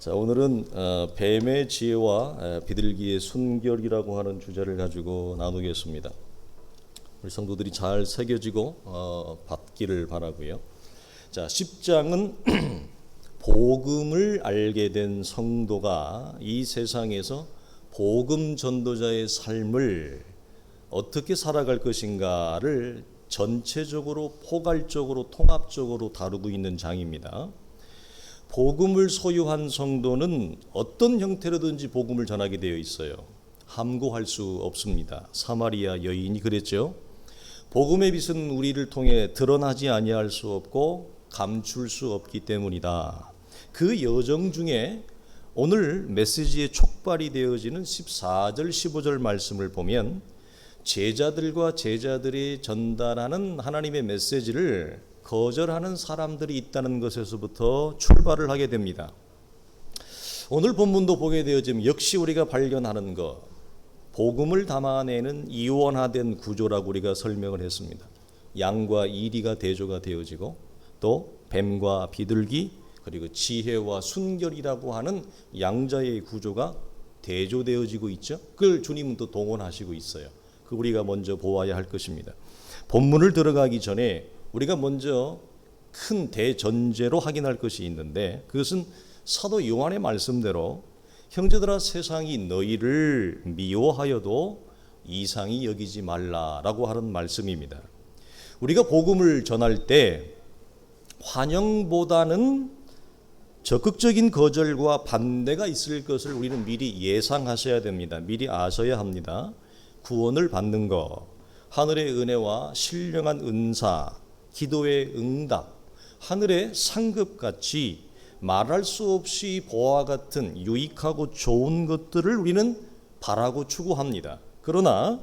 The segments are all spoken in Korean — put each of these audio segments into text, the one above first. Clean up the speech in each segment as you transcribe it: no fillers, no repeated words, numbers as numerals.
자, 오늘은 뱀의 지혜와 비둘기의 순결이라고 하는 주제를 가지고 나누겠습니다. 우리 성도들이 잘 새겨지고 받기를 바라고요. 자, 10장은 복음을 알게 된 성도가 이 세상에서 복음 전도자의 삶을 어떻게 살아갈 것인가를 전체적으로 포괄적으로 통합적으로 다루고 있는 장입니다. 복음을 소유한 성도는 어떤 형태로든지 복음을 전하게 되어 있어요. 함구할 수 없습니다. 사마리아 여인이 그랬죠. 복음의 빛은 우리를 통해 드러나지 아니할 수 없고 감출 수 없기 때문이다. 그 여정 중에 오늘 메시지의 촉발이 되어지는 14절 15절 말씀을 보면 제자들과 제자들이 전달하는 하나님의 메시지를 거절하는 사람들이 있다는 것에서부터 출발을 하게 됩니다. 오늘 본문도 보게 되어지면 역시 우리가 발견하는 것, 복음을 담아내는 이원화된 구조라고 우리가 설명을 했습니다. 양과 이리가 대조가 되어지고 또 뱀과 비둘기 그리고 지혜와 순결이라고 하는 양자의 구조가 대조되어지고 있죠. 그걸 주님은 또 동원하시고 있어요. 그 우리가 먼저 보아야 할 것입니다. 본문을 들어가기 전에 우리가 먼저 큰 대전제로 확인할 것이 있는데 그것은 사도 요한의 말씀대로 형제들아 세상이 너희를 미워하여도 이상히 여기지 말라라고 하는 말씀입니다. 우리가 복음을 전할 때 환영보다는 적극적인 거절과 반대가 있을 것을 우리는 미리 예상하셔야 됩니다. 미리 아셔야 합니다. 구원을 받는 것, 하늘의 은혜와 신령한 은사, 기도의 응답, 하늘의 상급같이 말할 수 없이 보화 같은 유익하고 좋은 것들을 우리는 바라고 추구합니다. 그러나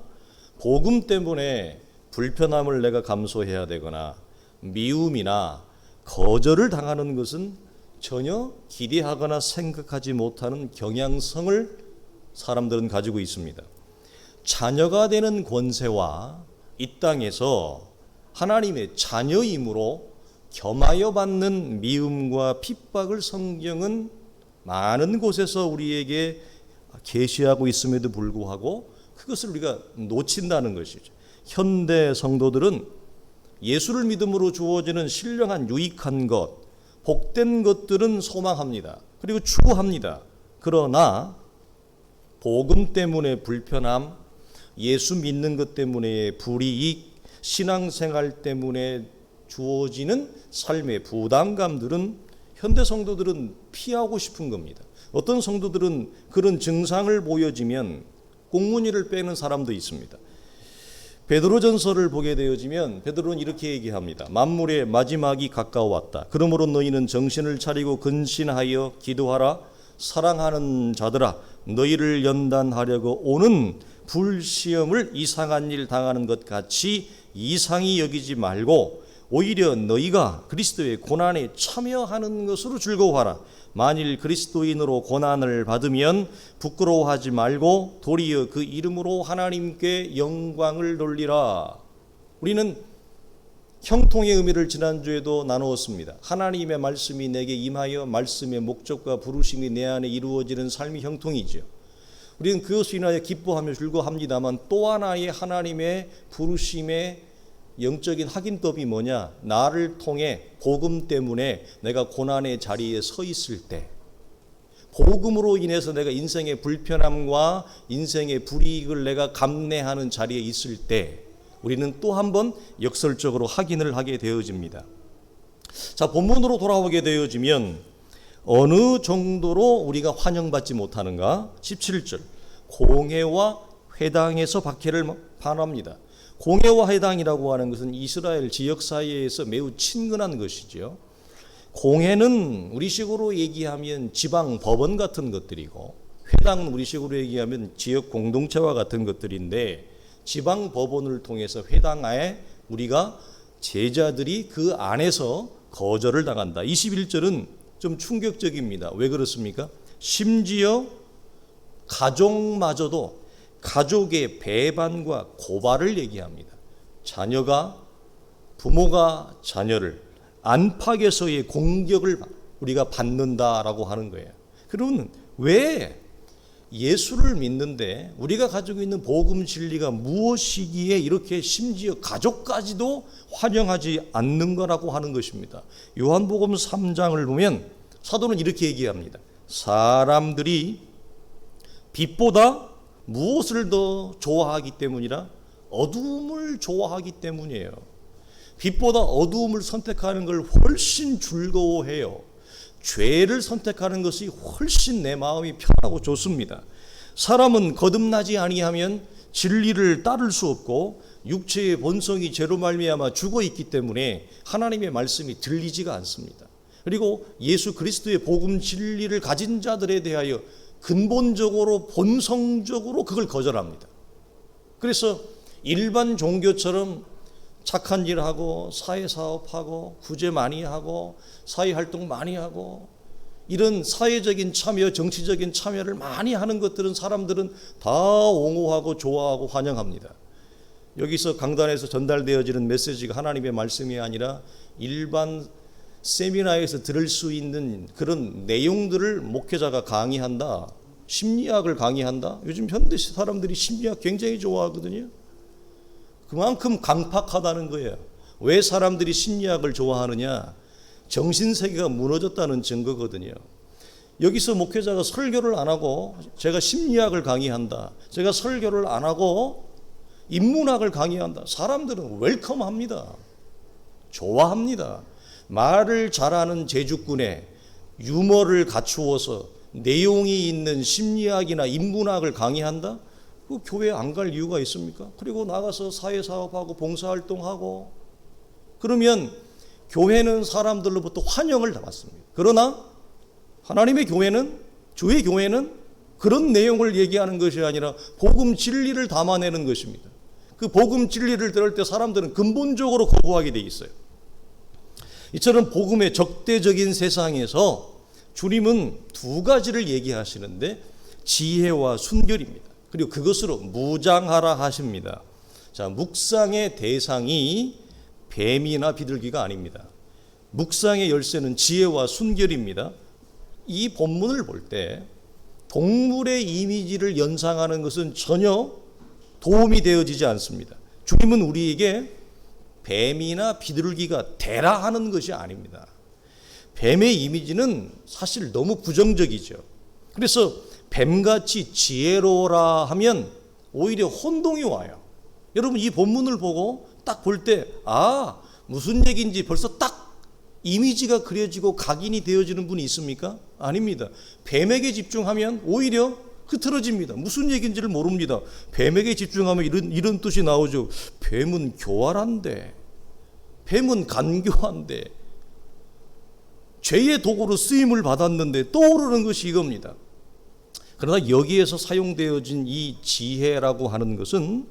복음 때문에 불편함을 내가 감수해야 되거나 미움이나 거절을 당하는 것은 전혀 기대하거나 생각하지 못하는 경향성을 사람들은 가지고 있습니다. 자녀가 되는 권세와 이 땅에서 하나님의 자녀임으로 겸하여 받는 미움과 핍박을 성경은 많은 곳에서 우리에게 계시하고 있음에도 불구하고 그것을 우리가 놓친다는 것이죠. 현대 성도들은 예수를 믿음으로 주어지는 신령한 유익한 것, 복된 것들은 소망합니다. 그리고 추구합니다. 그러나 복음 때문에 불편함, 예수 믿는 것 때문에 불이익, 신앙생활 때문에 주어지는 삶의 부담감들은 현대 성도들은 피하고 싶은 겁니다. 어떤 성도들은 그런 증상을 보여지면 꽁무니를 빼는 사람도 있습니다. 베드로전서를 보게 되어지면 베드로는 이렇게 얘기합니다. 만물의 마지막이 가까워왔다. 그러므로 너희는 정신을 차리고 근신하여 기도하라. 사랑하는 자들아, 너희를 연단하려고 오는 불시험을 이상한 일 당하는 것 같이 이상히 여기지 말고 오히려 너희가 그리스도의 고난에 참여하는 것으로 즐거워하라. 만일 그리스도인으로 고난을 받으면 부끄러워하지 말고 도리어 그 이름으로 하나님께 영광을 돌리라. 우리는 형통의 의미를 지난주에도 나누었습니다. 하나님의 말씀이 내게 임하여 말씀의 목적과 부르심이 내 안에 이루어지는 삶이 형통이죠. 우리는 그것을 인하여 기뻐하며 즐거워합니다만 또 하나의 하나님의 부르심의 영적인 확인법이 뭐냐? 나를 통해 복음 때문에 내가 고난의 자리에 서 있을 때, 복음으로 인해서 내가 인생의 불편함과 인생의 불이익을 내가 감내하는 자리에 있을 때 우리는 또 한 번 역설적으로 확인을 하게 되어집니다. 자, 본문으로 돌아오게 되어지면 어느 정도로 우리가 환영받지 못하는가? 17절 공회와 회당에서 박해를 반합니다. 공회와 회당이라고 하는 것은 이스라엘 지역 사회에서 매우 친근한 것이죠. 공회는 우리식으로 얘기하면 지방 법원 같은 것들이고 회당은 우리식으로 얘기하면 지역 공동체와 같은 것들인데 지방 법원을 통해서 회당하에 우리가 제자들이 그 안에서 거절을 당한다. 21절은 좀 충격적입니다. 왜 그렇습니까? 심지어 가족마저도 가족의 배반과 고발을 얘기합니다. 자녀가 부모가 자녀를 안팎에서의 공격을 우리가 받는다라고 하는 거예요. 그러면 왜 예수를 믿는데 우리가 가지고 있는 복음 진리가 무엇이기에 이렇게 심지어 가족까지도 환영하지 않는 거라고 하는 것입니다. 요한복음 3장을 보면 사도는 이렇게 얘기합니다. 사람들이 빛보다 무엇을 더 좋아하기 때문이라? 어두움을 좋아하기 때문이에요. 빛보다 어두움을 선택하는 걸 훨씬 즐거워해요. 죄를 선택하는 것이 훨씬 내 마음이 편하고 좋습니다. 사람은 거듭나지 아니하면 진리를 따를 수 없고 육체의 본성이 죄로 말미암아 죽어 있기 때문에 하나님의 말씀이 들리지가 않습니다. 그리고 예수 그리스도의 복음 진리를 가진 자들에 대하여 근본적으로 본성적으로 그걸 거절합니다. 그래서 일반 종교처럼 착한 일 하고 사회사업하고 구제 많이 하고 사회활동 많이 하고 이런 사회적인 참여, 정치적인 참여를 많이 하는 것들은 사람들은 다 옹호하고 좋아하고 환영합니다. 여기서 강단에서 전달되어지는 메시지가 하나님의 말씀이 아니라 일반 세미나에서 들을 수 있는 그런 내용들을 목회자가 강의한다. 심리학을 강의한다. 요즘 현대 사람들이 심리학 굉장히 좋아하거든요. 그만큼 강팍하다는 거예요. 왜 사람들이 심리학을 좋아하느냐? 정신세계가 무너졌다는 증거거든요. 여기서 목회자가 설교를 안 하고 제가 심리학을 강의한다. 제가 설교를 안 하고 인문학을 강의한다. 사람들은 웰컴합니다. 좋아합니다. 말을 잘하는 제주꾼에 유머를 갖추어서 내용이 있는 심리학이나 인문학을 강의한다? 그 교회 안 갈 이유가 있습니까? 그리고 나가서 사회사업하고 봉사활동하고 그러면 교회는 사람들로부터 환영을 받습니다. 그러나 하나님의 교회는, 주의 교회는 그런 내용을 얘기하는 것이 아니라 복음 진리를 담아내는 것입니다. 그 복음 진리를 들을 때 사람들은 근본적으로 거부하게 돼 있어요. 이처럼 복음의 적대적인 세상에서 주님은 두 가지를 얘기하시는데 지혜와 순결입니다. 그리고 그것으로 무장하라 하십니다. 자, 묵상의 대상이 뱀이나 비둘기가 아닙니다. 묵상의 열쇠는 지혜와 순결입니다. 이 본문을 볼 때 동물의 이미지를 연상하는 것은 전혀 도움이 되어지지 않습니다. 주님은 우리에게 뱀이나 비둘기가 되라 하는 것이 아닙니다. 뱀의 이미지는 사실 너무 부정적이죠. 그래서 뱀같이 지혜로워라 하면 오히려 혼동이 와요. 여러분 이 본문을 보고 딱 볼 때 무슨 얘기인지 벌써 딱 이미지가 그려지고 각인이 되어지는 분이 있습니까? 아닙니다. 뱀에게 집중하면 오히려 흐트러집니다. 무슨 얘기인지를 모릅니다. 뱀에게 집중하면 이런 뜻이 나오죠. 뱀은 교활한데, 뱀은 간교한데, 죄의 도구로 쓰임을 받았는데 떠오르는 것이 이겁니다. 그러나 여기에서 사용되어진 이 지혜라고 하는 것은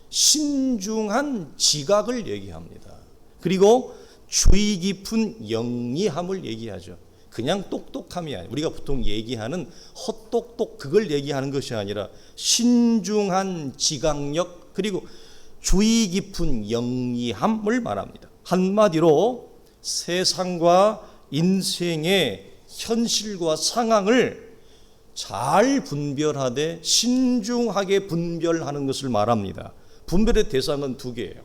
신중한 지각을 얘기합니다. 그리고 주의 깊은 영리함을 얘기하죠. 그냥 똑똑함이 아니라 우리가 보통 얘기하는 헛똑똑 그걸 얘기하는 것이 아니라 신중한 지각력 그리고 주의 깊은 영리함을 말합니다. 한마디로 세상과 인생의 현실과 상황을 잘 분별하되 신중하게 분별하는 것을 말합니다. 분별의 대상은 두 개예요.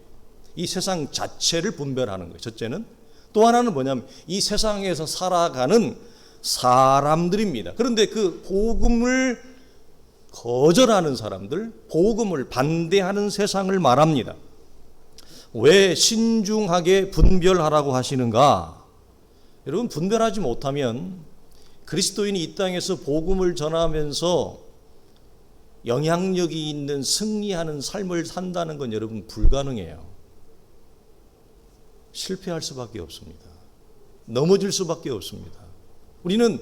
이 세상 자체를 분별하는 거예요. 첫째는. 또 하나는 뭐냐면 이 세상에서 살아가는 사람들입니다. 그런데 그 복음을 거절하는 사람들, 복음을 반대하는 세상을 말합니다. 왜 신중하게 분별하라고 하시는가? 여러분 분별하지 못하면 그리스도인이 이 땅에서 복음을 전하면서 영향력이 있는 승리하는 삶을 산다는 건 여러분 불가능해요. 실패할 수밖에 없습니다. 넘어질 수밖에 없습니다. 우리는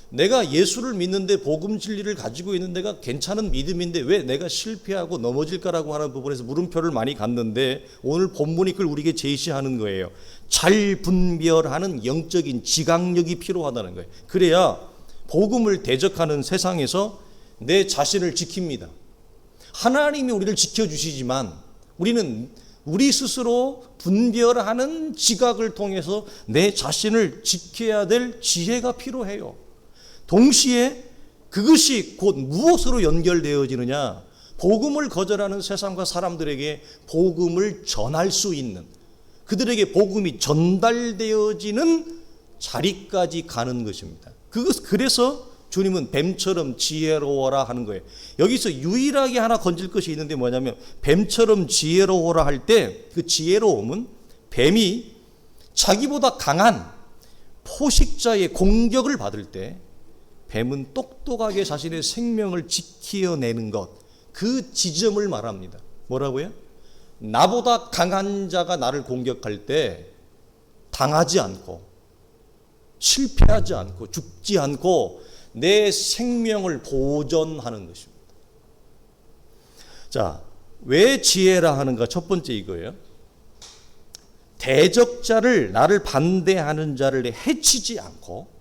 내가 예수를 믿는데 복음 진리를 가지고 있는 데가 괜찮은 믿음인데 왜 내가 실패하고 넘어질까라고 하는 부분에서 물음표를 많이 갖는데 오늘 본문이 그걸 우리에게 제시하는 거예요. 잘 분별하는 영적인 지각력이 필요하다는 거예요. 그래야 복음을 대적하는 세상에서 내 자신을 지킵니다. 하나님이 우리를 지켜주시지만 우리는 우리 스스로 분별하는 지각을 통해서 내 자신을 지켜야 될 지혜가 필요해요. 동시에 그것이 곧 무엇으로 연결되어지느냐? 복음을 거절하는 세상과 사람들에게 복음을 전할 수 있는, 그들에게 복음이 전달되어지는 자리까지 가는 것입니다. 그래서 주님은 뱀처럼 지혜로워라 하는 거예요. 여기서 유일하게 하나 건질 것이 있는데 뭐냐면, 뱀처럼 지혜로워라 할 때 그 지혜로움은 뱀이 자기보다 강한 포식자의 공격을 받을 때 뱀은 똑똑하게 자신의 생명을 지켜내는 것, 그 지점을 말합니다. 뭐라고요? 나보다 강한 자가 나를 공격할 때 당하지 않고 실패하지 않고 죽지 않고 내 생명을 보존하는 것입니다. 자, 왜 지혜라 하는가? 첫 번째 이거예요. 대적자를, 나를 반대하는 자를 해치지 않고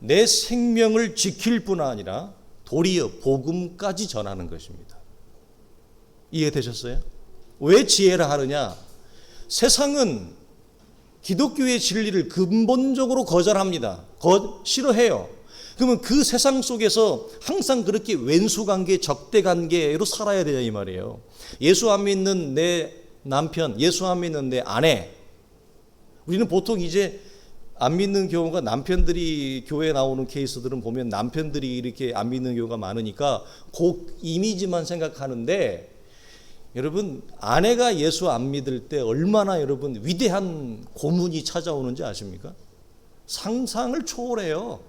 내 생명을 지킬 뿐 아니라 도리어 복음까지 전하는 것입니다. 이해되셨어요? 왜 지혜라 하느냐? 세상은 기독교의 진리를 근본적으로 거절합니다. 싫어해요. 그러면 그 세상 속에서 항상 그렇게 왼수 관계, 적대 관계로 살아야 되냐 이 말이에요. 예수 안 믿는 내 남편, 예수 안 믿는 내 아내. 우리는 보통 이제 안 믿는 경우가, 남편들이 교회에 나오는 케이스들은 보면 남편들이 이렇게 안 믿는 경우가 많으니까 그 이미지만 생각하는데, 여러분 아내가 예수 안 믿을 때 얼마나 여러분 위대한 고문이 찾아오는지 아십니까? 상상을 초월해요.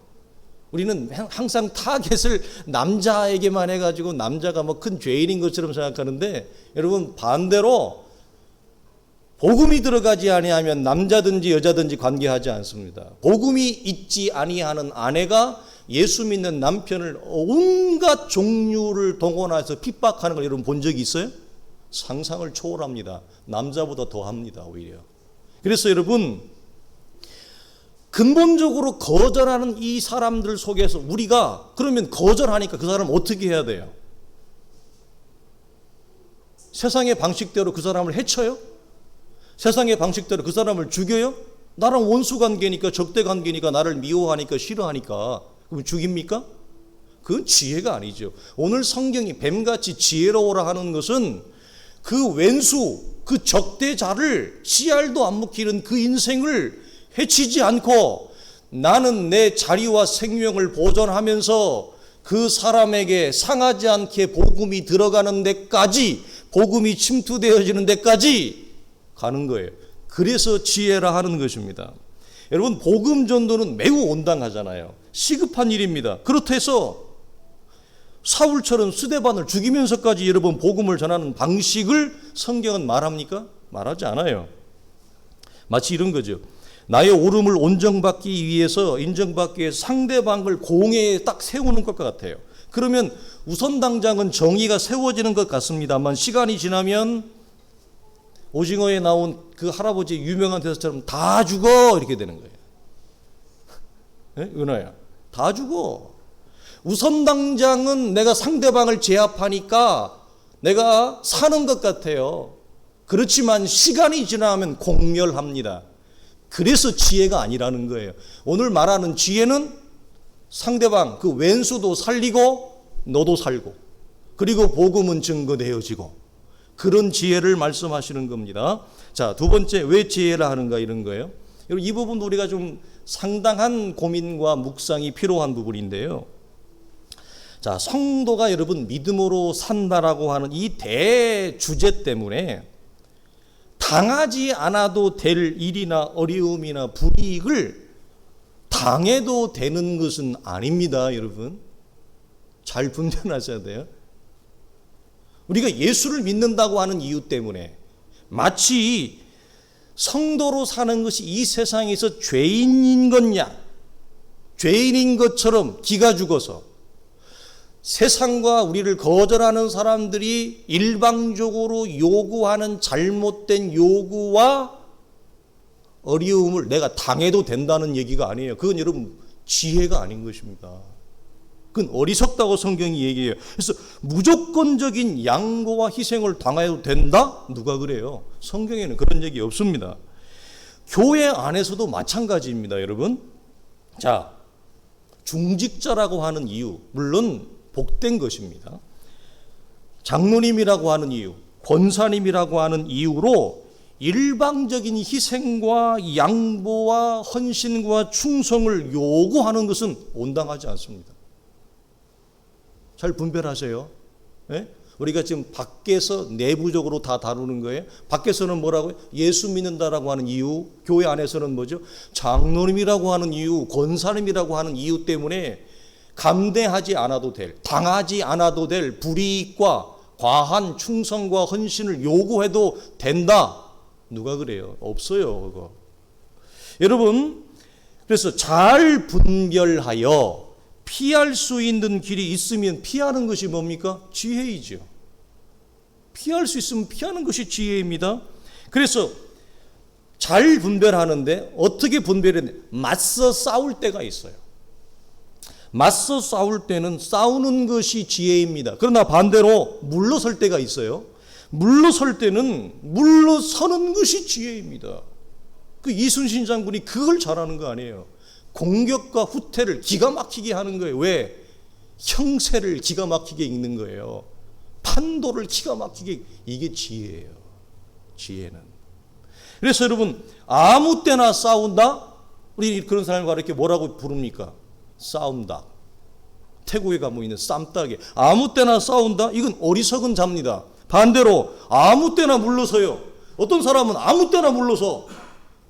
우리는 항상 타겟을 남자에게만 해가지고 남자가 뭐 큰 죄인인 것처럼 생각하는데, 여러분 반대로 복음이 들어가지 아니하면 남자든지 여자든지 관계하지 않습니다. 복음이 있지 아니하는 아내가 예수 믿는 남편을 온갖 종류를 동원해서 핍박하는 걸 여러분 본 적이 있어요? 상상을 초월합니다. 남자보다 더합니다, 오히려. 그래서 여러분, 근본적으로 거절하는 이 사람들 속에서 우리가, 그러면 거절하니까 그 사람 어떻게 해야 돼요? 세상의 방식대로 그 사람을 해쳐요? 세상의 방식대로 그 사람을 죽여요? 나랑 원수 관계니까, 적대 관계니까, 나를 미워하니까, 싫어하니까 그럼 죽입니까? 그건 지혜가 아니죠. 오늘 성경이 뱀같이 지혜로워라 하는 것은 그 왼수, 그 적대자를 씨알도 안 먹히는 그 인생을 해치지 않고 나는 내 자리와 생명을 보존하면서 그 사람에게 상하지 않게 복음이 들어가는 데까지, 복음이 침투되어지는 데까지 가는 거예요. 그래서 지혜라 하는 것입니다. 여러분, 복음 전도는 매우 온당하잖아요. 시급한 일입니다. 그렇다 해서 사울처럼 스데반을 죽이면서까지 여러분 복음을 전하는 방식을 성경은 말합니까? 말하지 않아요. 마치 이런 거죠. 나의 옳음을 온정받기 위해서, 인정받기 위해서 상대방을 공회에 딱 세우는 것 같아요. 그러면 우선 당장은 정의가 세워지는 것 같습니다만, 시간이 지나면 오징어에 나온 그 할아버지 유명한 대사처럼 다 죽어 이렇게 되는 거예요. 네? 은하야, 다 죽어. 우선 당장은 내가 상대방을 제압하니까 내가 사는 것 같아요. 그렇지만 시간이 지나면 공멸합니다. 그래서 지혜가 아니라는 거예요. 오늘 말하는 지혜는 상대방, 그 왼수도 살리고 너도 살고, 그리고 복음은 증거되어지고, 그런 지혜를 말씀하시는 겁니다. 자, 두 번째, 왜 지혜라 하는가 이런 거예요. 여러분, 이 부분도 우리가 좀 상당한 고민과 묵상이 필요한 부분인데요. 자, 성도가 여러분 믿음으로 산다라고 하는 이 대주제 때문에 당하지 않아도 될 일이나 어려움이나 불이익을 당해도 되는 것은 아닙니다, 여러분. 잘 분별하셔야 돼요. 우리가 예수를 믿는다고 하는 이유 때문에 마치 성도로 사는 것이 이 세상에서 죄인인 것냐, 죄인인 것처럼 기가 죽어서 세상과 우리를 거절하는 사람들이 일방적으로 요구하는 잘못된 요구와 어려움을 내가 당해도 된다는 얘기가 아니에요. 그건 여러분 지혜가 아닌 것입니다. 그건 어리석다고 성경이 얘기해요. 그래서 무조건적인 양보와 희생을 당해도 된다? 누가 그래요? 성경에는 그런 얘기 없습니다. 교회 안에서도 마찬가지입니다, 여러분. 자, 중직자라고 하는 이유, 물론 복된 것입니다. 장로님이라고 하는 이유, 권사님이라고 하는 이유로 일방적인 희생과 양보와 헌신과 충성을 요구하는 것은 온당하지 않습니다. 잘 분별하세요. 네? 우리가 지금 밖에서 내부적으로 다 다루는 거예요. 밖에서는 뭐라고요? 예수 믿는다라고 하는 이유, 교회 안에서는 뭐죠? 장로님이라고 하는 이유, 권사님이라고 하는 이유 때문에 감내하지 않아도 될, 당하지 않아도 될 불이익과 과한 충성과 헌신을 요구해도 된다. 누가 그래요? 없어요, 그거. 여러분, 그래서 잘 분별하여 피할 수 있는 길이 있으면 피하는 것이 뭡니까? 지혜이죠. 피할 수 있으면 피하는 것이 지혜입니다. 그래서 잘 분별하는데 어떻게 분별해야 돼? 맞서 싸울 때가 있어요. 맞서 싸울 때는 싸우는 것이 지혜입니다. 그러나 반대로 물러설 때가 있어요. 물러설 때는 물러서는 것이 지혜입니다. 그 이순신 장군이 그걸 잘하는 거 아니에요. 공격과 후퇴를 기가 막히게 하는 거예요. 왜? 형세를 기가 막히게 읽는 거예요. 판도를 기가 막히게, 이게 지혜예요. 지혜는. 그래서 여러분, 아무 때나 싸운다? 우리 그런 사람을 이렇게 뭐라고 부릅니까? 싸운다. 태국에 가면 있는 쌈따게. 아무 때나 싸운다? 이건 어리석은 자입니다. 반대로 아무 때나 물러서요. 어떤 사람은 아무 때나 물러서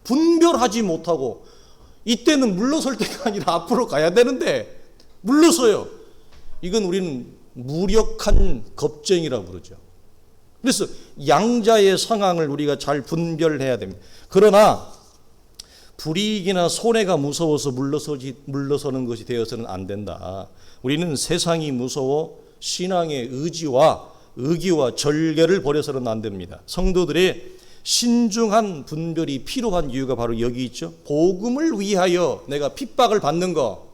분별하지 못하고, 이때는 물러설 때가 아니라 앞으로 가야 되는데 물러서요. 이건 우리는 무력한 겁쟁이라고 그러죠. 그래서 양자의 상황을 우리가 잘 분별해야 됩니다. 그러나 불이익이나 손해가 무서워서 물러서는 것이 되어서는 안 된다. 우리는 세상이 무서워 신앙의 의기와 절개를 버려서는 안 됩니다. 성도들의 신중한 분별이 필요한 이유가 바로 여기 있죠. 복음을 위하여 내가 핍박을 받는 것,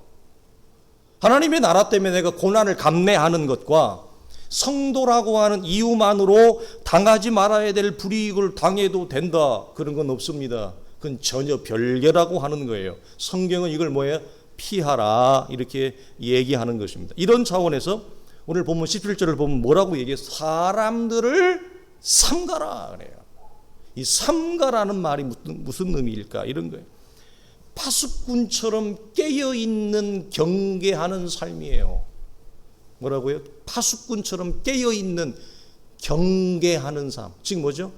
하나님의 나라 때문에 내가 고난을 감내하는 것과 성도라고 하는 이유만으로 당하지 말아야 될 불이익을 당해도 된다, 그런 건 없습니다. 그건 전혀 별개라고 하는 거예요. 성경은 이걸 뭐예요? 피하라, 이렇게 얘기하는 것입니다. 이런 차원에서 오늘 본문 17절을 보면 뭐라고 얘기해요? 사람들을 삼가라 그래요. 이 삼가라는 말이 무슨 의미일까? 이런 거예요. 파수꾼처럼 깨어있는 경계하는 삶이에요. 뭐라고요? 파수꾼처럼 깨어있는 경계하는 삶. 즉 뭐죠?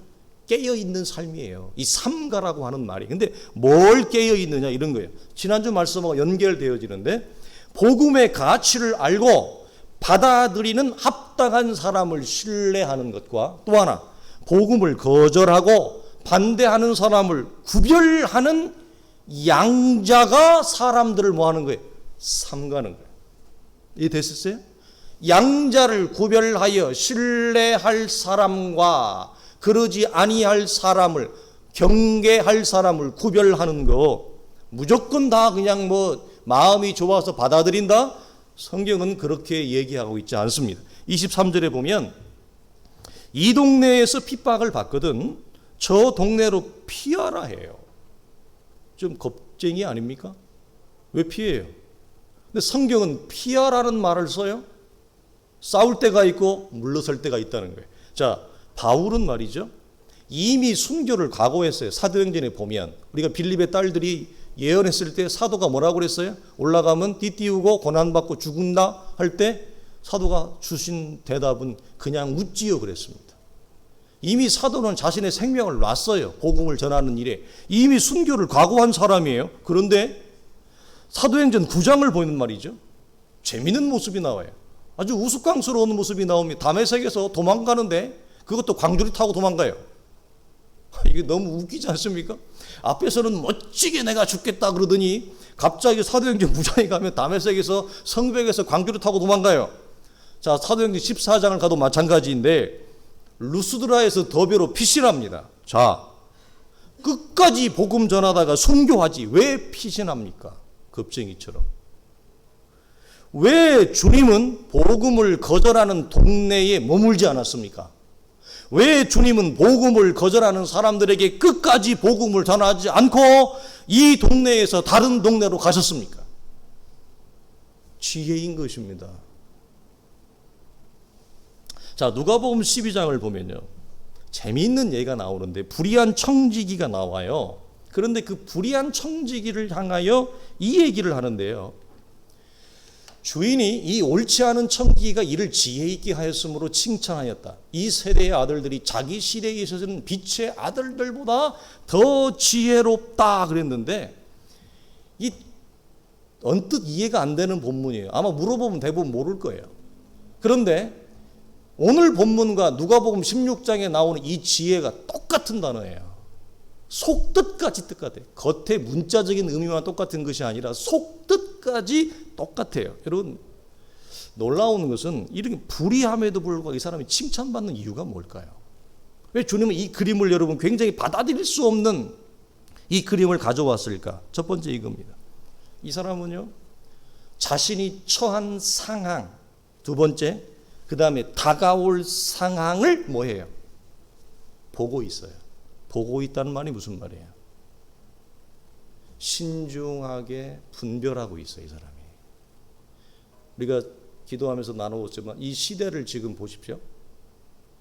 깨어있는 삶이에요. 이 삼가라고 하는 말이. 근데 뭘 깨어있느냐 이런 거예요. 지난주 말씀하고 연결되어지는데, 복음의 가치를 알고 받아들이는 합당한 사람을 신뢰하는 것과, 또 하나 복음을 거절하고 반대하는 사람을 구별하는 양자가 사람들을 뭐 하는 거예요? 삼가는 거예요. 이해됐었어요? 양자를 구별하여 신뢰할 사람과 그러지 아니할 사람을, 경계할 사람을 구별하는 거, 무조건 다 그냥 뭐 마음이 좋아서 받아들인다? 성경은 그렇게 얘기하고 있지 않습니다. 23절에 보면 이 동네에서 핍박을 받거든 저 동네로 피하라 해요. 좀 겁쟁이 아닙니까? 왜 피해요? 근데 성경은 피하라는 말을 써요. 싸울 때가 있고 물러설 때가 있다는 거예요. 자, 바울은 말이죠, 이미 순교를 각오했어요. 사도행전에 보면 우리가 빌립의 딸들이 예언했을 때 사도가 뭐라고 그랬어요? 올라가면 띠띠우고 고난받고 죽는다 할 때 사도가 주신 대답은 그냥 웃지요 그랬습니다. 이미 사도는 자신의 생명을 놨어요. 복음을 전하는 일에 이미 순교를 각오한 사람이에요. 그런데 사도행전 9장을 보는 말이죠, 재미있는 모습이 나와요. 아주 우스꽝스러운 모습이 나옵니다. 다메섹에서 도망가는데 그것도 광주리 타고 도망가요. 이게 너무 웃기지 않습니까? 앞에서는 멋지게 내가 죽겠다 그러더니 갑자기 사도행전 9장에 가면 다메섹에서 성벽에서 광주리 타고 도망가요. 자, 사도행전 14장을 가도 마찬가지인데 루스드라에서 더베로 피신합니다. 자, 끝까지 복음 전하다가 순교하지 왜 피신합니까? 겁쟁이처럼. 왜 주님은 복음을 거절하는 동네에 머물지 않았습니까? 왜 주님은 복음을 거절하는 사람들에게 끝까지 복음을 전하지 않고 이 동네에서 다른 동네로 가셨습니까? 지혜인 것입니다. 자, 누가복음 12장을 보면요, 재미있는 예가 나오는데 불의한 청지기가 나와요. 그런데 그 불의한 청지기를 향하여 이 얘기를 하는데요, 주인이 이 옳지 않은 청지기가 이를 지혜 있게 하였으므로 칭찬하였다. 이 세대의 아들들이 자기 시대에 있어서는 빛의 아들들보다 더 지혜롭다 그랬는데, 이 언뜻 이해가 안 되는 본문이에요. 아마 물어보면 대부분 모를 거예요. 그런데 오늘 본문과 누가복음 16장에 나오는 이 지혜가 똑같은 단어예요. 속뜻까지 똑같아요. 겉에 문자적인 의미만 똑같은 것이 아니라 속뜻까지 똑같아요. 여러분, 놀라운 것은 이렇게 불의함에도 불구하고 이 사람이 칭찬받는 이유가 뭘까요? 왜 주님은 이 그림을 여러분 굉장히 받아들일 수 없는 이 그림을 가져왔을까? 첫 번째 이겁니다. 이 사람은요, 자신이 처한 상황, 두 번째, 그 다음에 다가올 상황을 뭐해요? 보고 있어요. 보고 있다는 말이 무슨 말이에요? 신중하게 분별하고 있어요, 이 사람이. 우리가 기도하면서 나누었지만 이 시대를 지금 보십시오.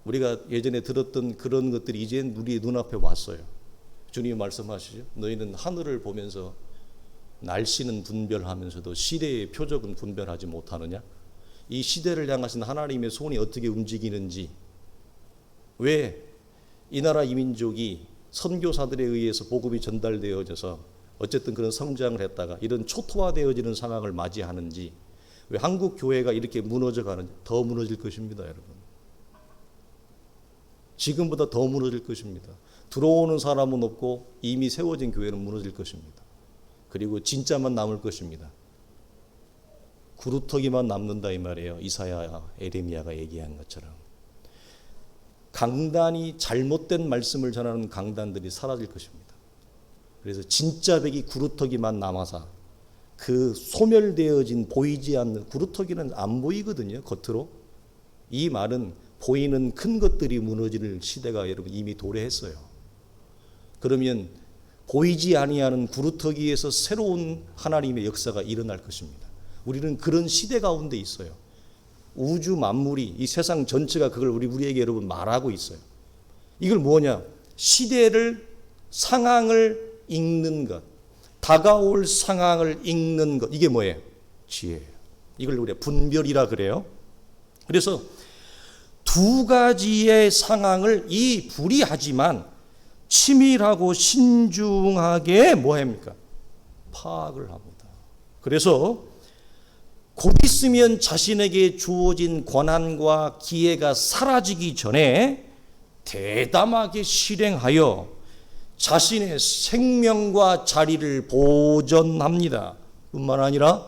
우리가 예전에 들었던 그런 것들이 이제 우리의 눈앞에 왔어요. 주님이 말씀하시죠. 너희는 하늘을 보면서 날씨는 분별하면서도 시대의 표적은 분별하지 못하느냐? 이 시대를 향하신 하나님의 손이 어떻게 움직이는지, 왜 이 나라 이민족이 선교사들에 의해서 복음이 전달되어져서 어쨌든 그런 성장을 했다가 이런 초토화되어지는 상황을 맞이하는지, 왜 한국 교회가 이렇게 무너져가는지, 더 무너질 것입니다, 여러분. 지금보다 더 무너질 것입니다. 들어오는 사람은 없고 이미 세워진 교회는 무너질 것입니다. 그리고 진짜만 남을 것입니다. 구루터기만 남는다 이 말이에요. 이사야, 에레미야가 얘기한 것처럼. 강단이 잘못된 말씀을 전하는 강단들이 사라질 것입니다. 그래서 진짜 백이 구루터기만 남아서 그 소멸되어진 보이지 않는, 구루터기는 안 보이거든요, 겉으로. 이 말은 보이는 큰 것들이 무너지는 시대가 여러분 이미 도래했어요. 그러면 보이지 아니하는 구루터기에서 새로운 하나님의 역사가 일어날 것입니다. 우리는 그런 시대 가운데 있어요. 우주 만물이, 이 세상 전체가 그걸 우리에게 여러분 말하고 있어요. 이걸 뭐냐? 시대를, 상황을 읽는 것, 다가올 상황을 읽는 것, 이게 뭐예요? 지혜예요. 이걸 우리가 분별이라 그래요. 그래서 두 가지의 상황을 이 불의하지만 치밀하고 신중하게 뭐합니까? 파악을 합니다. 그래서 곧 있으면 자신에게 주어진 권한과 기회가 사라지기 전에 대담하게 실행하여 자신의 생명과 자리를 보전합니다. 뿐만 아니라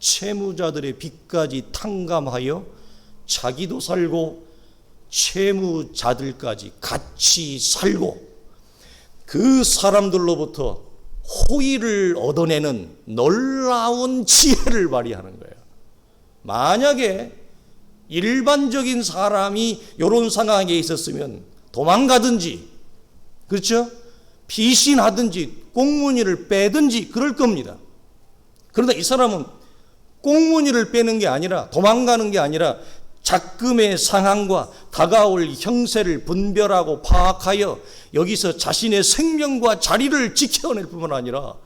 채무자들의 빚까지 탕감하여 자기도 살고 채무자들까지 같이 살고 그 사람들로부터 호의를 얻어내는 놀라운 지혜를 발휘하는 거예요. 만약에 일반적인 사람이 이런 상황에 있었으면 도망가든지, 그렇죠? 피신하든지 꽁무니를 빼든지 그럴 겁니다. 그러나 이 사람은 꽁무니를 빼는 게 아니라, 도망가는 게 아니라 작금의 상황과 다가올 형세를 분별하고 파악하여 여기서 자신의 생명과 자리를 지켜낼 뿐만 아니라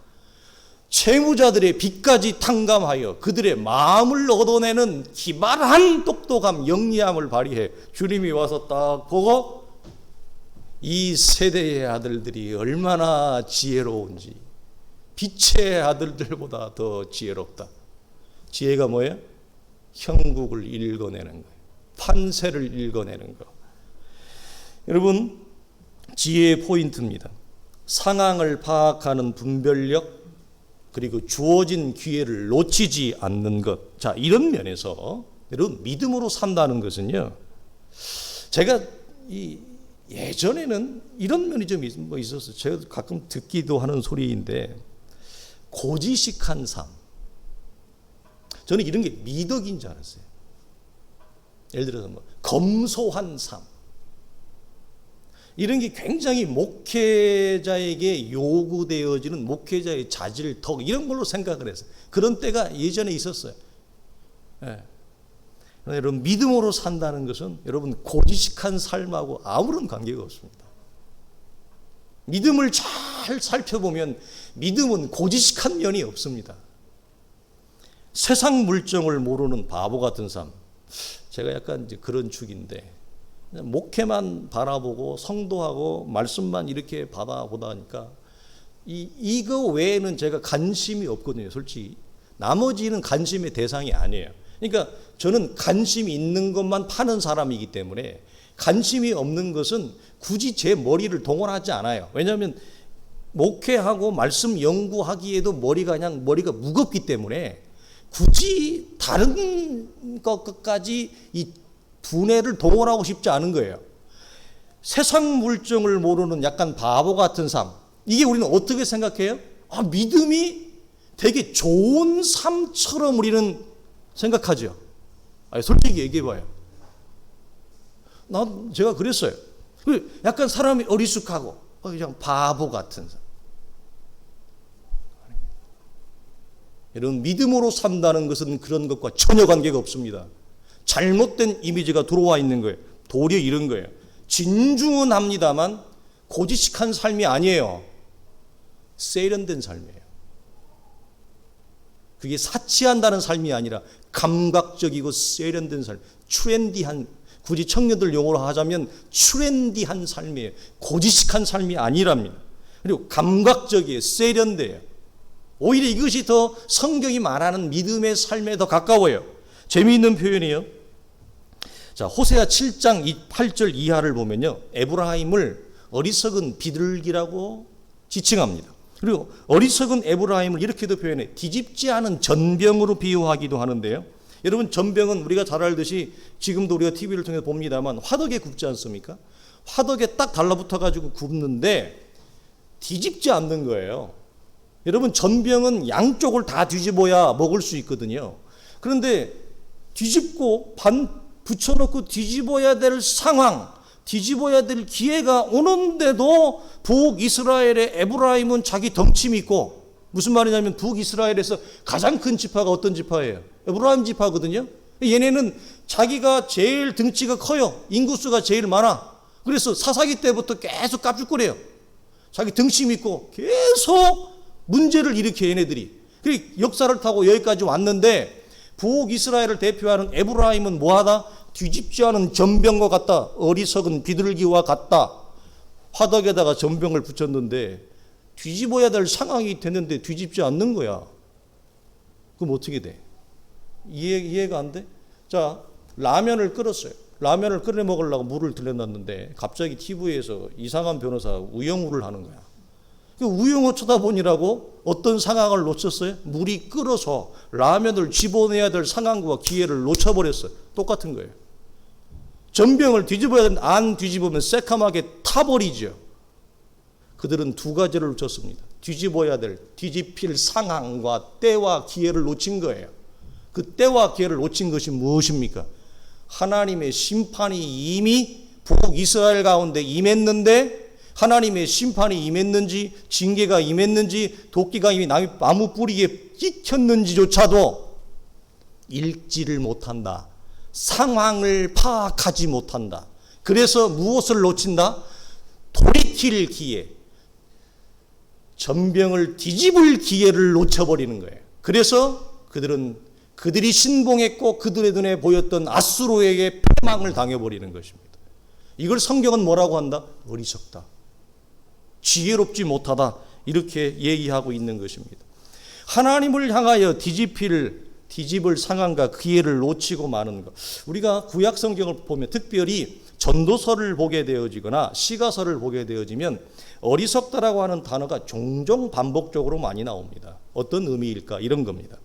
채무자들의 빚까지 탕감하여 그들의 마음을 얻어내는 기발한 똑똑함, 영리함을 발휘해 주님이 와서 딱 보고 이 세대의 아들들이 얼마나 지혜로운지, 빛의 아들들보다 더 지혜롭다. 지혜가 뭐예요? 형국을 읽어내는 거예요. 판세를 읽어내는 거. 여러분, 지혜의 포인트입니다. 상황을 파악하는 분별력, 그리고 주어진 기회를 놓치지 않는 것. 자, 이런 면에서 여러분, 믿음으로 산다는 것은요, 제가 예전에는 이런 면이 좀 있었어요. 제가 가끔 듣기도 하는 소리인데, 고지식한 삶. 저는 이런 게 미덕인 줄 알았어요. 예를 들어서 검소한 삶. 이런 게 굉장히 목회자에게 요구되어지는 목회자의 자질, 덕 이런 걸로 생각을 했어요. 그런 때가 예전에 있었어요. 예. 여러분 믿음으로 산다는 것은 여러분 고지식한 삶하고 아무런 관계가 없습니다. 믿음을 잘 살펴보면 믿음은 고지식한 면이 없습니다. 세상 물정을 모르는 바보 같은 삶. 제가 약간 이제 그런 축인데 목회만 바라보고 성도하고 말씀만 이렇게 받아보다 하니까 이거 외에는 제가 관심이 없거든요. 솔직히 나머지는 관심의 대상이 아니에요. 그러니까 저는 관심이 있는 것만 파는 사람이기 때문에 관심이 없는 것은 굳이 제 머리를 동원하지 않아요. 왜냐하면 목회하고 말씀 연구하기에도 머리가 무겁기 때문에 굳이 다른 것까지 이 두뇌를 동원하고 싶지 않은 거예요. 세상 물정을 모르는 약간 바보 같은 삶. 이게 우리는 어떻게 생각해요? 믿음이 되게 좋은 삶처럼 우리는 생각하죠. 솔직히 얘기해봐요. 제가 그랬어요. 약간 사람이 어리숙하고 그냥 바보 같은 삶. 여러분 믿음으로 산다는 것은 그런 것과 전혀 관계가 없습니다. 잘못된 이미지가 들어와 있는 거예요. 도리어 이런 거예요. 진중은 합니다만 고지식한 삶이 아니에요. 세련된 삶이에요. 그게 사치한다는 삶이 아니라 감각적이고 세련된 삶, 트렌디한, 굳이 청년들 용어로 하자면 트렌디한 삶이에요. 고지식한 삶이 아니랍니다. 그리고 감각적이에요. 세련돼요. 오히려 이것이 더 성경이 말하는 믿음의 삶에 더 가까워요. 재미있는 표현이에요. 자, 호세아 7장 8절 이하를 보면요. 에브라임을 어리석은 비둘기라고 지칭합니다. 그리고 어리석은 에브라임을 이렇게도 표현해 뒤집지 않은 전병으로 비유하기도 하는데요. 여러분 전병은 우리가 잘 알듯이 지금도 우리가 TV를 통해서 봅니다만 화덕에 굽지 않습니까? 화덕에 딱 달라붙어 가지고 굽는데 뒤집지 않는 거예요. 여러분 전병은 양쪽을 다 뒤집어야 먹을 수 있거든요. 그런데 뒤집고 반 붙여놓고 뒤집어야 될 상황, 뒤집어야 될 기회가 오는데도 북이스라엘의 에브라임은 자기 덩치 믿고, 무슨 말이냐면 북이스라엘에서 가장 큰 지파가 어떤 지파예요? 에브라임 지파거든요. 얘네는 자기가 제일 덩치가 커요. 인구수가 제일 많아. 그래서 사사기 때부터 계속 깝죽거려요. 자기 덩치 믿고 계속 문제를 일으켜 얘네들이. 그리고 역사를 타고 여기까지 왔는데 북이스라엘을 대표하는 에브라임은 뭐하다? 뒤집지 않은 전병과 같다. 어리석은 비둘기와 같다. 화덕에다가 전병을 붙였는데 뒤집어야 될 상황이 됐는데 뒤집지 않는 거야. 그럼 어떻게 돼? 이해가 안 돼? 자, 라면을 끓였어요. 라면을 끓여 먹으려고 물을 들여놨는데 갑자기 TV에서 이상한 변호사가 우영우를 하는 거야. 우영우 쳐다보니라고 어떤 상황을 놓쳤어요? 물이 끓어서 라면을 집어내야 될 상황과 기회를 놓쳐버렸어요. 똑같은 거예요. 전병을 뒤집어야 되는데 안 뒤집으면 새카맣게 타버리죠. 그들은 두 가지를 놓쳤습니다. 뒤집어야 될, 뒤집힐 상황과 때와 기회를 놓친 거예요. 그 때와 기회를 놓친 것이 무엇입니까? 하나님의 심판이 이미 북이스라엘 가운데 임했는데 하나님의 심판이 임했는지 징계가 임했는지 도끼가 이미 나무 뿌리에 찍혔는지조차도 읽지를 못한다. 상황을 파악하지 못한다. 그래서 무엇을 놓친다? 돌이킬 기회, 전병을 뒤집을 기회를 놓쳐버리는 거예요. 그래서 그들이 신봉했고 그들의 눈에 보였던 아수르에게 패망을 당해버리는 것입니다. 이걸 성경은 뭐라고 한다? 어리석다. 지혜롭지 못하다. 이렇게 얘기하고 있는 것입니다. 하나님을 향하여 뒤집을 상황과 기회를 놓치고 마는 것. 우리가 구약 성경을 보면 특별히 전도서를 보게 되어지거나 시가서를 보게 되어지면 어리석다라고 하는 단어가 종종 반복적으로 많이 나옵니다. 어떤 의미일까? 이런 겁니다.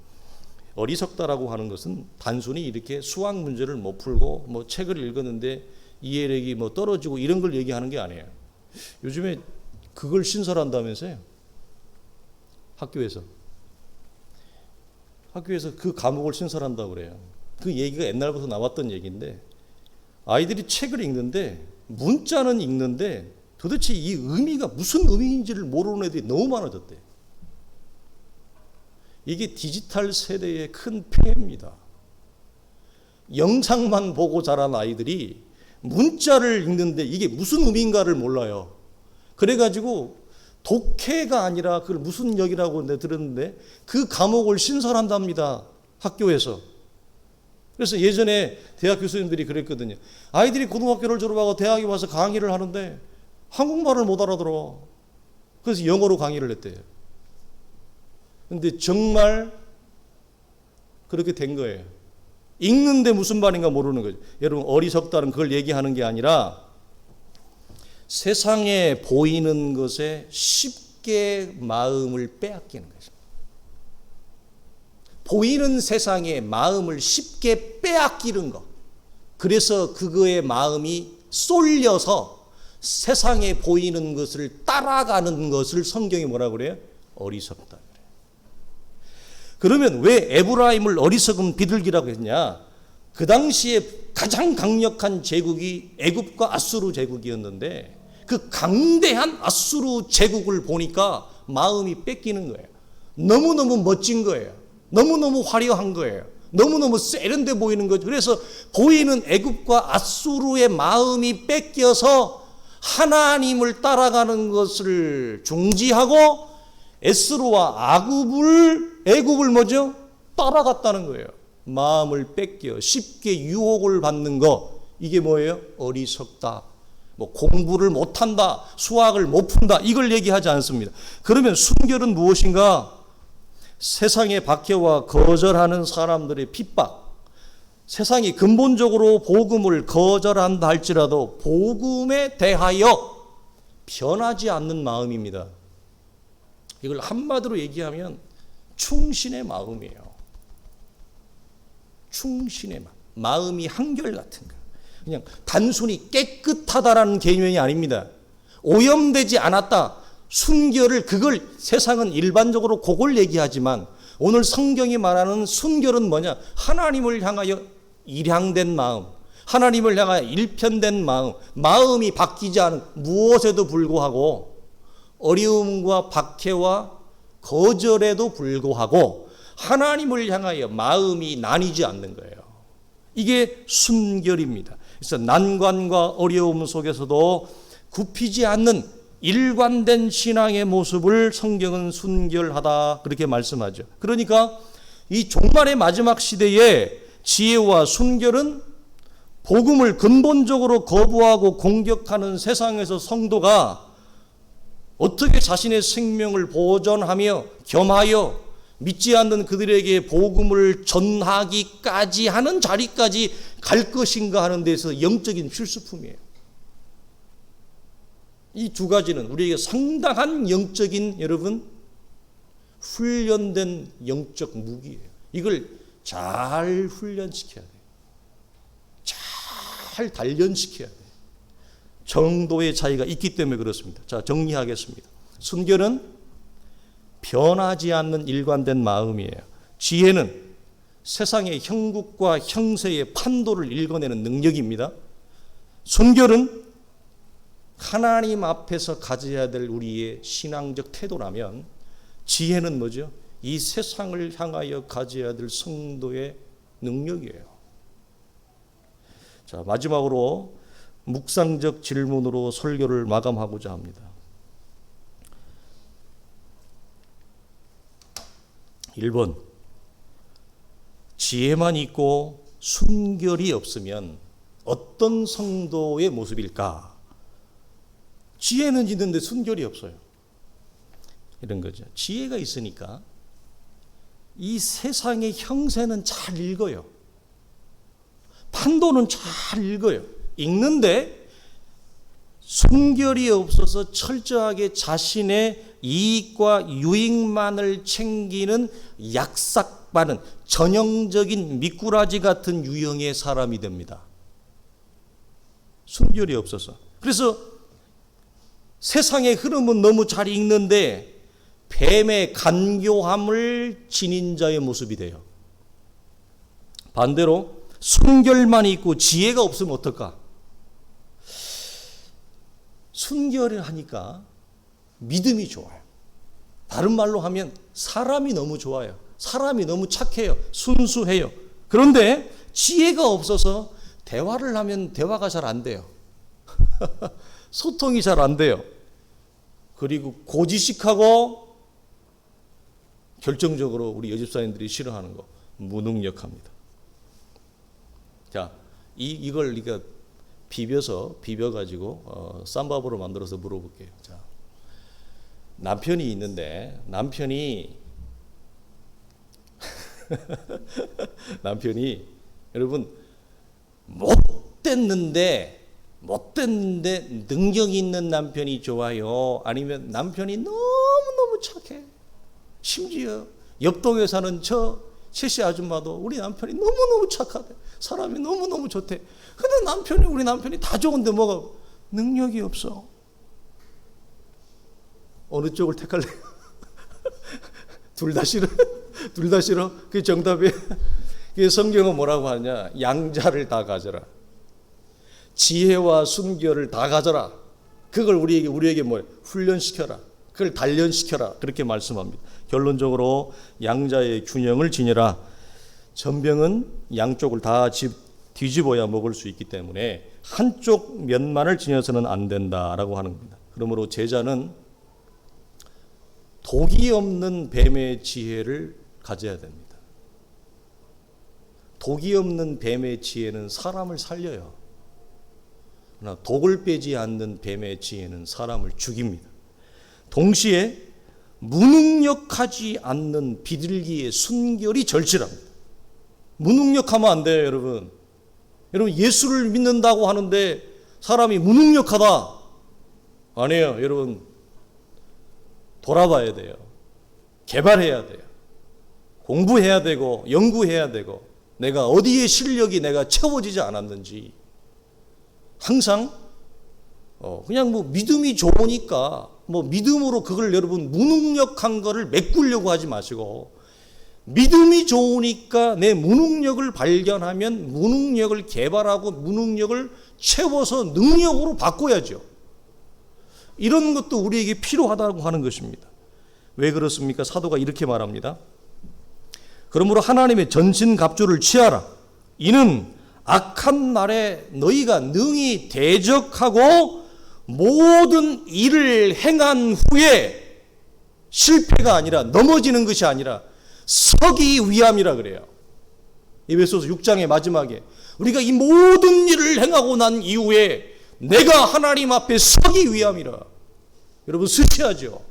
어리석다라고 하는 것은 단순히 이렇게 수학 문제를 못 풀고 책을 읽었는데 이해력이 떨어지고 이런 걸 얘기하는 게 아니에요. 요즘에 그걸 신설한다면서요. 학교에서 그 과목을 신설한다고 그래요. 그 얘기가 옛날부터 나왔던 얘기인데 아이들이 책을 읽는데 문자는 읽는데 도대체 이 의미가 무슨 의미인지를 모르는 애들이 너무 많아졌대. 이게 디지털 세대의 큰 폐해입니다. 영상만 보고 자란 아이들이 문자를 읽는데 이게 무슨 의미인가를 몰라요. 그래가지고 독해가 아니라 그걸 무슨 역이라고 내가 들었는데 그 과목을 신설한답니다. 학교에서. 그래서 예전에 대학 교수님들이 그랬거든요. 아이들이 고등학교를 졸업하고 대학에 와서 강의를 하는데 한국말을 못 알아들어. 그래서 영어로 강의를 했대요. 근데 정말 그렇게 된 거예요. 읽는데 무슨 말인가 모르는 거죠. 여러분, 어리석다는 그걸 얘기하는 게 아니라 세상에 보이는 것에 쉽게 마음을 빼앗기는 거죠. 보이는 세상에 마음을 쉽게 빼앗기는 것. 그래서 그거에 마음이 쏠려서 세상에 보이는 것을 따라가는 것을 성경이 뭐라고 그래요? 어리석다. 그러면 왜 에브라임을 어리석은 비둘기라고 했냐? 그 당시에 가장 강력한 제국이 애굽과 아수르 제국이었는데 그 강대한 아수르 제국을 보니까 마음이 뺏기는 거예요. 너무너무 멋진 거예요. 너무너무 화려한 거예요. 너무너무 세련돼 보이는 거죠. 그래서 보이는 애굽과 아수르의 마음이 뺏겨서 하나님을 따라가는 것을 중지하고 에스로와 애굽을 뭐죠? 따라갔다는 거예요. 마음을 뺏겨 쉽게 유혹을 받는 거, 이게 뭐예요? 어리석다. 뭐 공부를 못한다, 수학을 못 푼다, 이걸 얘기하지 않습니다. 그러면 순결은 무엇인가? 세상의 박해와 거절하는 사람들의 핍박, 세상이 근본적으로 복음을 거절한다 할지라도 복음에 대하여 변하지 않는 마음입니다. 이걸 한마디로 얘기하면 충신의 마음이에요. 충신의 마음이 한결같은 거. 그냥 단순히 깨끗하다라는 개념이 아닙니다. 오염되지 않았다. 순결을, 그걸 세상은 일반적으로 그걸 얘기하지만 오늘 성경이 말하는 순결은 뭐냐? 하나님을 향하여 일향된 마음, 하나님을 향하여 일편된 마음, 마음이 바뀌지 않은, 무엇에도 불구하고 어려움과 박해와 거절에도 불구하고 하나님을 향하여 마음이 나뉘지 않는 거예요. 이게 순결입니다. 그래서 난관과 어려움 속에서도 굽히지 않는 일관된 신앙의 모습을 성경은 순결하다, 그렇게 말씀하죠. 그러니까 이 종말의 마지막 시대에 지혜와 순결은 복음을 근본적으로 거부하고 공격하는 세상에서 성도가 어떻게 자신의 생명을 보존하며 겸하여 믿지 않는 그들에게 복음을 전하기까지 하는 자리까지 갈 것인가 하는 데서 영적인 필수품이에요. 이 두 가지는 우리에게 상당한 영적인, 여러분, 훈련된 영적 무기예요. 이걸 잘 훈련시켜야 돼요. 잘 단련시켜야 돼요. 정도의 차이가 있기 때문에 그렇습니다. 자, 정리하겠습니다. 순결은 변하지 않는 일관된 마음이에요. 지혜는 세상의 형국과 형세의 판도를 읽어내는 능력입니다. 순결은 하나님 앞에서 가져야 될 우리의 신앙적 태도라면, 지혜는 뭐죠? 이 세상을 향하여 가져야 될 성도의 능력이에요. 자, 마지막으로 묵상적 질문으로 설교를 마감하고자 합니다. 1번, 지혜만 있고 순결이 없으면 어떤 성도의 모습일까? 지혜는 있는데 순결이 없어요. 이런 거죠. 지혜가 있으니까 이 세상의 형세는 잘 읽어요. 판도는 잘 읽어요. 읽는데 순결이 없어서 철저하게 자신의 이익과 유익만을 챙기는 약삭빠른 전형적인 미꾸라지 같은 유형의 사람이 됩니다. 순결이 없어서. 그래서 세상의 흐름은 너무 잘 읽는데 뱀의 간교함을 지닌 자의 모습이 돼요. 반대로 순결만 있고 지혜가 없으면 어떨까? 순결을 하니까 믿음이 좋아요. 다른 말로 하면 사람이 너무 좋아요. 사람이 너무 착해요. 순수해요. 그런데 지혜가 없어서 대화를 하면 대화가 잘 안 돼요. 소통이 잘 안 돼요. 그리고 고지식하고 결정적으로 우리 여집사님들이 싫어하는 거 무능력합니다. 자, 이걸 우리가 비벼가지고 쌈밥으로 만들어서 물어볼게요. 자, 남편이 있는데 남편이 여러분 못됐는데 능력 있는 남편이 좋아요? 아니면 남편이 너무너무 착해? 심지어 옆동에 사는 저 최씨 아줌마도 우리 남편이 너무너무 착하대. 사람이 너무너무 좋대. 근데 우리 남편이 다 좋은데 뭐가 능력이 없어. 어느 쪽을 택할래요? 둘 다 싫어? 둘 다 싫어? 그게 정답이에요. 성경은 뭐라고 하냐? 양자를 다 가져라. 지혜와 순결을 다 가져라. 그걸 우리에게 훈련시켜라. 그걸 단련시켜라. 그렇게 말씀합니다. 결론적으로 양자의 균형을 지녀라. 전병은 양쪽을 다 뒤집어야 먹을 수 있기 때문에 한쪽 면만을 지녀서는 안 된다라고 하는 겁니다. 그러므로 제자는 독이 없는 뱀의 지혜를 가져야 됩니다. 독이 없는 뱀의 지혜는 사람을 살려요. 그러나 독을 빼지 않는 뱀의 지혜는 사람을 죽입니다. 동시에 무능력하지 않는 비둘기의 순결이 절실합니다. 무능력하면 안 돼요, 여러분. 여러분, 예수를 믿는다고 하는데 사람이 무능력하다. 아니에요, 여러분. 돌아봐야 돼요. 개발해야 돼요. 공부해야 되고 연구해야 되고 내가 어디에 실력이 내가 채워지지 않았는지 항상 그냥 믿음이 좋으니까 믿음으로 그걸 여러분 무능력한 거를 메꾸려고 하지 마시고 믿음이 좋으니까 내 무능력을 발견하면 무능력을 개발하고 무능력을 채워서 능력으로 바꿔야죠. 이런 것도 우리에게 필요하다고 하는 것입니다. 왜 그렇습니까? 사도가 이렇게 말합니다. 그러므로 하나님의 전신갑주를 취하라. 이는 악한 날에 너희가 능히 대적하고 모든 일을 행한 후에 실패가 아니라 넘어지는 것이 아니라 서기 위함이라 그래요. 에베소서 6장의 마지막에 우리가 이 모든 일을 행하고 난 이후에 내가 하나님 앞에 서기 위함이라. 여러분 스치하죠.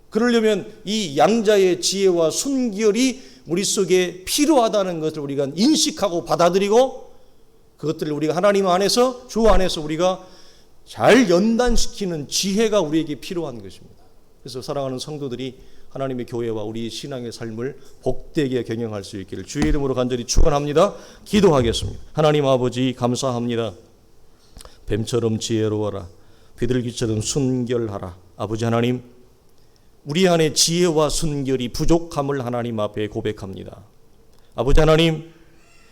그러려면 이 양자의 지혜와 순결이 우리 속에 필요하다는 것을 우리가 인식하고 받아들이고 그것들을 우리가 하나님 안에서 주 안에서 우리가 잘 연단시키는 지혜가 우리에게 필요한 것입니다. 그래서 사랑하는 성도들이 하나님의 교회와 우리 신앙의 삶을 복되게 경영할 수 있기를 주의 이름으로 간절히 축원합니다. 기도하겠습니다. 하나님 아버지 감사합니다. 뱀처럼 지혜로워라. 비둘기처럼 순결하라. 아버지 하나님, 우리 안에 지혜와 순결이 부족함을 하나님 앞에 고백합니다. 아버지 하나님,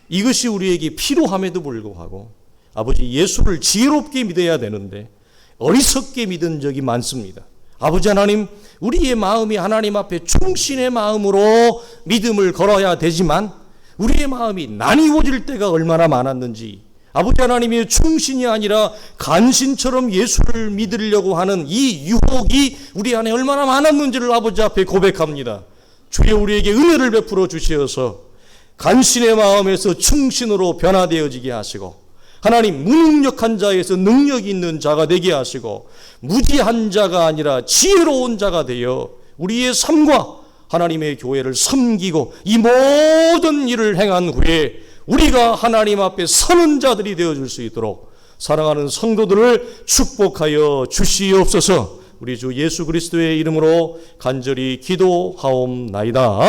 이것이 우리에게 필요함에도 불구하고 아버지 예수를 지혜롭게 믿어야 되는데 어리석게 믿은 적이 많습니다. 아버지 하나님, 우리의 마음이 하나님 앞에 충신의 마음으로 믿음을 걸어야 되지만 우리의 마음이 나뉘어질 때가 얼마나 많았는지, 아버지 하나님의 충신이 아니라 간신처럼 예수를 믿으려고 하는 이 유혹이 우리 안에 얼마나 많았는지를 아버지 앞에 고백합니다. 주여 우리에게 은혜를 베풀어 주시어서 간신의 마음에서 충신으로 변화되어지게 하시고 하나님 무능력한 자에서 능력 있는 자가 되게 하시고 무지한 자가 아니라 지혜로운 자가 되어 우리의 삶과 하나님의 교회를 섬기고 이 모든 일을 행한 후에 우리가 하나님 앞에 서는 자들이 되어줄 수 있도록 사랑하는 성도들을 축복하여 주시옵소서. 우리 주 예수 그리스도의 이름으로 간절히 기도하옵나이다.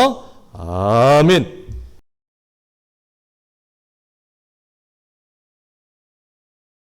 아멘.